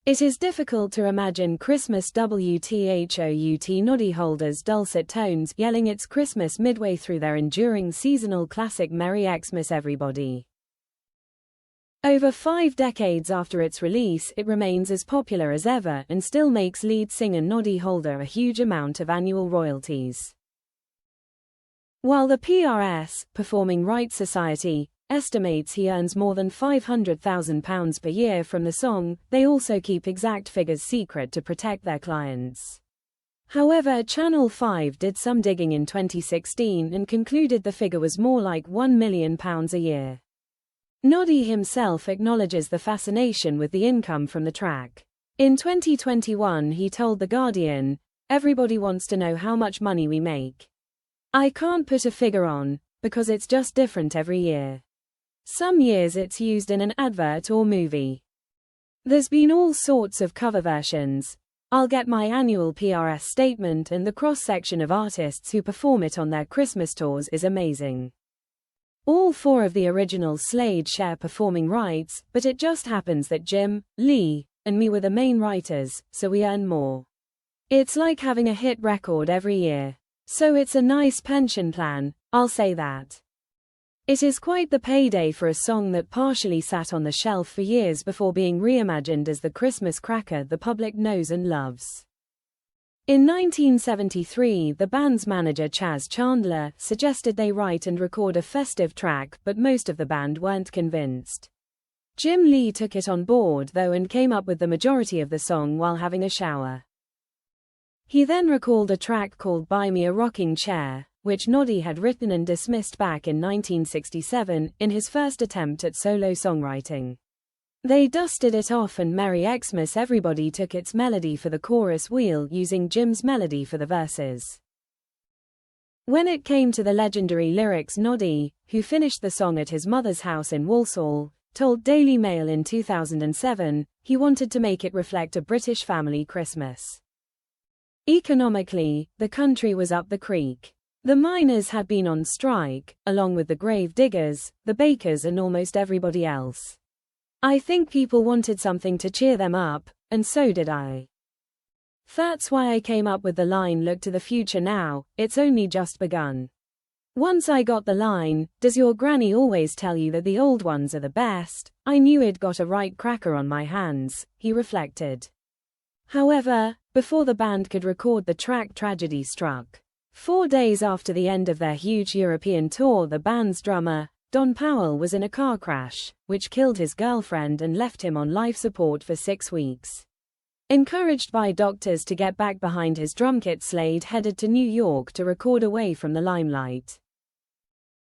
It is difficult to imagine Christmas WTHOUT noddy holders' dulcet tones yelling "It's Christmas" midway through their enduring seasonal classic Merry Xmas Everybody. Over 5 decades after its release, it remains as popular as ever and still makes lead singer Noddy Holder a huge amount of annual royalties. While the PRS, Performing Rights Society, estimates he earns more than £500,000 per year from the song, they also keep exact figures secret to protect their clients. However, Channel 5 did some digging in 2016 and concluded the figure was more like £1 million a year. Noddy himself acknowledges the fascination with the income from the track. In 2021 he told The Guardian, "Everybody wants to know how much money we make. I can't put a figure on, because it's just different every year. Some years it's used in an advert or movie. There's been all sorts of cover versions. I'll get my annual PRS statement and the cross-section of artists who perform it on their Christmas tours is amazing. All 4 of the original Slade share performing rights, but it just happens that Jim, Lee, and me were the main writers, so we earn more. It's like having a hit record every year. So it's a nice pension plan, I'll say that." It is quite the payday for a song that partially sat on the shelf for years before being reimagined as the Christmas cracker the public knows and loves. In 1973, the band's manager Chaz Chandler suggested they write and record a festive track, but most of the band weren't convinced. Jim Lee took it on board though and came up with the majority of the song while having a shower. He then recalled a track called "Buy Me a Rocking Chair," which Noddy had written and dismissed back in 1967, in his first attempt at solo songwriting. They dusted it off and Merry Xmas Everybody took its melody for the chorus wheel using Jim's melody for the verses. When it came to the legendary lyrics, Noddy, who finished the song at his mother's house in Walsall, told Daily Mail in 2007, he wanted to make it reflect a British family Christmas. Economically, the country was up the creek. The miners had been on strike, along with the grave diggers, the bakers and almost everybody else. I think people wanted something to cheer them up, and so did I. That's why I came up with the line "Look to the future now, it's only just begun." Once I got the line, "Does your granny always tell you that the old ones are the best?" I knew I'd got a right cracker on my hands, he reflected. However, before the band could record the track, tragedy struck. 4 days after the end of their huge European tour, the band's drummer, Don Powell, was in a car crash, which killed his girlfriend and left him on life support for 6 weeks. Encouraged by doctors to get back behind his drum kit, Slade headed to New York to record away from the limelight.